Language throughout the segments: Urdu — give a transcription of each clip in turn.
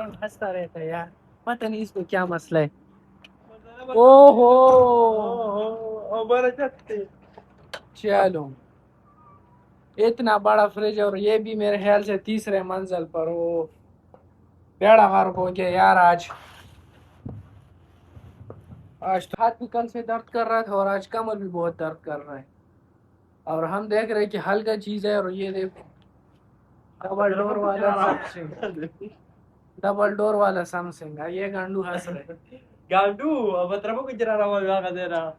ہنستا رہتا ہے یار، پتہ نہیں اس کو کیا مسئلہ ہے. او ہو چلو اتنا بڑا فریج اور یہ بھی میرے خیال سے تیسرے منزل پر ہو. بیڑا غرق ہو گیا یار. آج تو ہاتھ بھی کل سے درد کر رہا تھا اور آج کمر بھی بہت درد کر رہا ہے. اور ہم دیکھ رہے کہ ہلکا چیز ہے اور یہ دیکھو ڈبل ڈور والا سمسنگ، ڈبل ڈور والا سمسنگ. یہ گانڈو ہنس رہے گانڈو اب تربو کو جرا رہا ہے دے رہا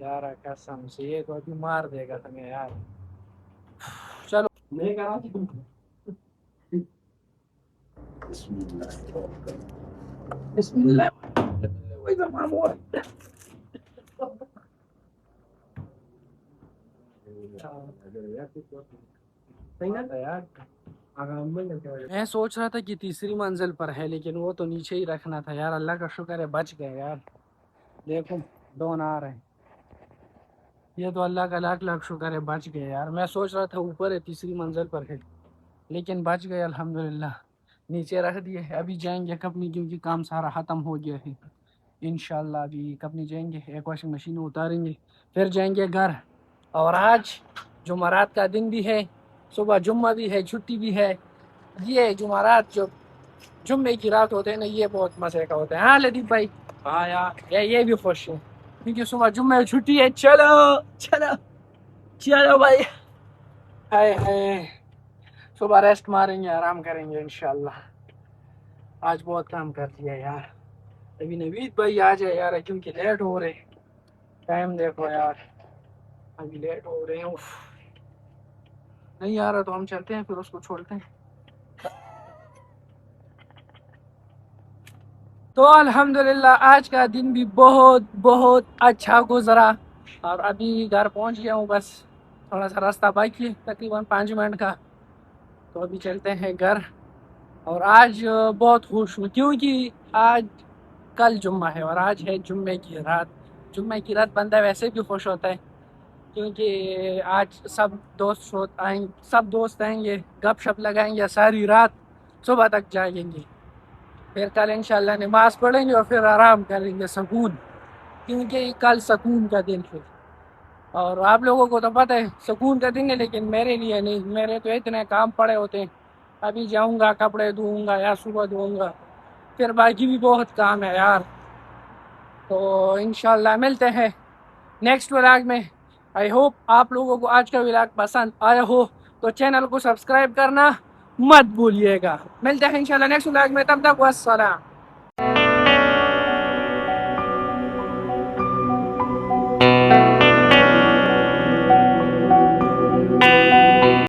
یار قسم سے یہ تو ابھی مار دے گا تمہیں یار. چلو نہیں کہا بسم اللہ. میں سوچ رہا تھا کہ تیسری منزل پر ہے لیکن وہ تو نیچے ہی رکھنا تھا یار. اللہ کا شکر ہے بچ گئے یار. دیکھو ڈون آ رہے ہیں. یہ تو اللہ کا لاکھ لاکھ شکر ہے بچ گئے یار. میں سوچ رہا تھا اوپر ہے تیسری منزل پر ہے لیکن بچ گئے الحمدللہ. نیچے رکھ دیے. ابھی جائیں گے کپنی کیونکہ کام سارا ختم ہو گیا ہے. انشاءاللہ ابھی کپنی جائیں گے, ایک واشنگ مشین اتاریں گے پھر جائیں گے گھر. اور آج جمعرات کا دن بھی ہے, صبح جمعہ بھی ہے, چھٹی بھی ہے. یہ جمعرات جو جمعے کی رات ہوتے ہیں نا یہ بہت مزے کا ہوتا ہے. ہاں لطیف بھائی, ہاں یار یہ بھی خوش ہے کیونکہ صبح جمعہ چھٹی ہے. چلو چلو چلو بھائی. ہائے ہائے صبح ریسٹ ماریں گے, آرام کریں گے انشاءاللہ. آج بہت کام کر دیا یار. ابھی نوید بھائی آ جائے یار کیونکہ لیٹ ہو رہے. ٹائم دیکھو یار ابھی لیٹ ہو رہے ہیں. نہیں آ رہا تو ہم چلتے ہیں پھر اس کو چھوڑتے ہیں. تو الحمدللہ آج کا دن بھی بہت بہت اچھا گزرا اور ابھی گھر پہنچ گیا ہوں. بس تھوڑا سا راستہ باقی ہے تقریباً 5 منٹ کا, تو ابھی چلتے ہیں گھر. اور آج بہت خوش ہوں کیونکہ آج کل جمعہ ہے اور آج ہے جمعے کی رات. جمعے کی رات بندہ ویسے بھی خوش ہوتا ہے کیونکہ آج سب دوست آئیں گے, گپ شپ لگائیں گے ساری رات, صبح تک جاگیں گے. پھر کل انشاءاللہ نماز پڑھیں گے اور پھر آرام کریں گے سکون, کیونکہ کل سکون کا دن ہے. اور آپ لوگوں کو تو پتہ ہے سکون کا دن ہے لیکن میرے لیے نہیں. میرے تو اتنے کام پڑے ہوتے ہیں. ابھی جاؤں گا کپڑے دھوؤں گا یا صبح دھوؤں گا, پھر باقی بھی بہت کام ہے یار. تو انشاءاللہ ملتے ہیں نیکسٹ ولاگ میں. آئی ہوپ آپ لوگوں کو آج کا ولاگ پسند آیا ہو تو چینل کو سبسکرائب کرنا مت بھولیے گا. ملتے ہیں انشاءاللہ نیکسٹ ولاگ میں, تب تک والسلام.